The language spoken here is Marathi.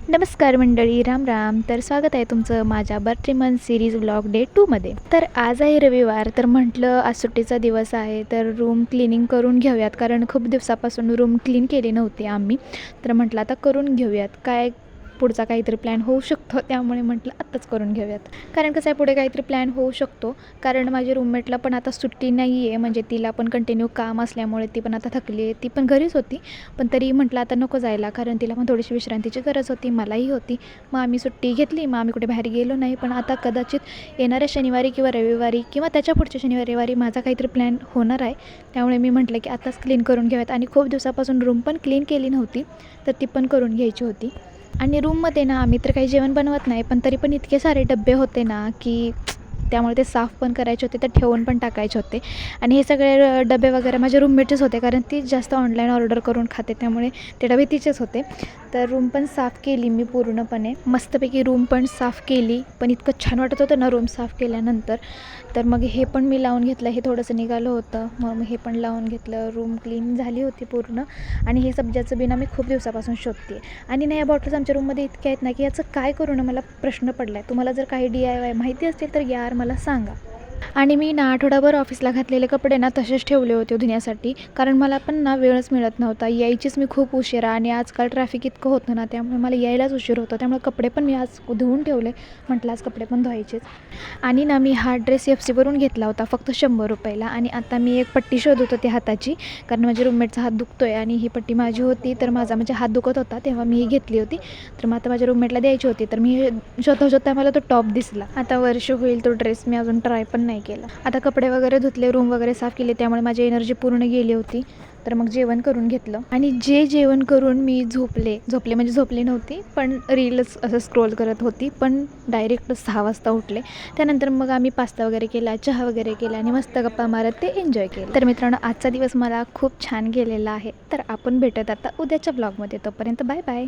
नमस्कार मंडळी, राम राम. तर स्वागत आहे तुमचं माझ्या birthday month series vlog day 2मध्ये. तर आज आहे रविवार, तर म्हटलं आज सुट्टीचा दिवस आहे तर रूम क्लिनिंग करून घेऊयात, कारण खूप दिवसापासून रूम क्लीन केली नव्हती आम्ही. तर म्हटलं आता करून घेऊयात, काय पुढचा काहीतरी प्लॅन होऊ शकतो, त्यामुळे म्हटलं आत्ताच करून घेऊयात. कारण कसं आहे, पुढे काहीतरी प्लॅन होऊ शकतो, कारण माझ्या रूममेटला पण आता सुट्टी नाही आहे, म्हणजे तिला पण कंटिन्यू काम असल्यामुळे ती पण आता थकली आहे. ती पण घरीच होती, पण तरी म्हटलं आता नको जायला, कारण तिला पण थोडीशी विश्रांतीची गरज होती, मलाही होती. मग आम्ही सुट्टी घेतली, मग आम्ही कुठे बाहेर गेलो नाही. पण आता कदाचित येणाऱ्या शनिवारी किंवा रविवारी किंवा त्याच्या पुढच्या शनिवारी रविवारी माझा काहीतरी प्लॅन होणार आहे. त्यामुळे मी म्हटलं की आताच क्लीन करून घेऊयात, आणि खूप दिवसापासून रूम पण क्लीन केली नव्हती, तर ती पण करून घ्यायची होती. आणि रूममध्ये ना आम्ही तर काही जेवण बनवत नाही, पण तरी पण इतके सारे डबे होते ना की त्यामुळे ते साफ पण करायचे होते, तर ठेवून पण टाकायचे होते. आणि हे सगळे डबे वगैरे माझे रूममेटचेच होते, कारण तीच जास्त ऑनलाईन ऑर्डर करून खाते, त्यामुळे ते डबे तिचेच होते. तर रूम पण साफ केली मी पूर्णपणे, मस्तपैकी रूम पण साफ केली. पण इतकं छान वाटत होतं ना रूम साफ केल्यानंतर. तर मग हे पण मी लावून घेतलं, हे थोडंसं निघालं होतं, मग हे पण लावून घेतलं. रूम क्लीन झाली होती पूर्ण. आणि हे सब्जाचं बिना मी खूप दिवसापासून शोधते. आणि नाही, या बॉटल्स आमच्या रूममध्ये इतक्या आहेत ना की याचं काय करू ना, मला प्रश्न पडला आहे. तुम्हाला जर काही DIY माहिती असतील तर यार मला सांगा. आणि मी ना आठवडाभर ऑफिसला घातलेले कपडे ना तसेच ठेवले होते धुण्यासाठी, कारण मला पण ना वेळच मिळत नव्हता. यायचीच मी खूप उशिरा, आणि आजकाल ट्रॅफिक इतकं होतं ना, त्यामुळे मला यायलाच उशीर होतो. त्यामुळे कपडे पण मी आज धुवून ठेवले. म्हटलं आज कपडे पण धुवायचेच. आणि ना मी हा ड्रेस FC वरून घेतला होता फक्त 100 रुपयाला. आणि आता मी एक पट्टी शोधत होते हाताची, कारण माझ्या रूममेटचा हात दुखतो आहे, आणि ही पट्टी माझी होती, तर माझा म्हणजे हात दुखत होता तेव्हा मी ही घेतली होती. तर मग आता माझ्या रूममेटला द्यायची होती, तर मी शोधता मला तो टॉप दिसला. आता वर्ष होईल तो ड्रेस मी अजून ट्राय पण नाही केला. आता कपडे वगैरे धुतले, रूम वगैरे साफ केले, त्यामुळे माझी एनर्जी पूर्ण गेली होती. तर मग जेवण करून घेतलं, आणि जेवण करून मी झोपले म्हणजे झोपली नव्हती, पण रील्स असं स्क्रोल करत होती. पण डायरेक्ट 6 वाजता उठले. त्यानंतर मग आम्ही पास्ता वगैरे केला, चहा वगैरे केला, आणि मस्त गप्पा मारत ते एन्जॉय केलं. तर मित्रांनो, आजचा दिवस मला खूप छान गेलेला आहे. तर आपण भेटत आता उद्याच्या ब्लॉगमध्ये. तोपर्यंत बाय बाय.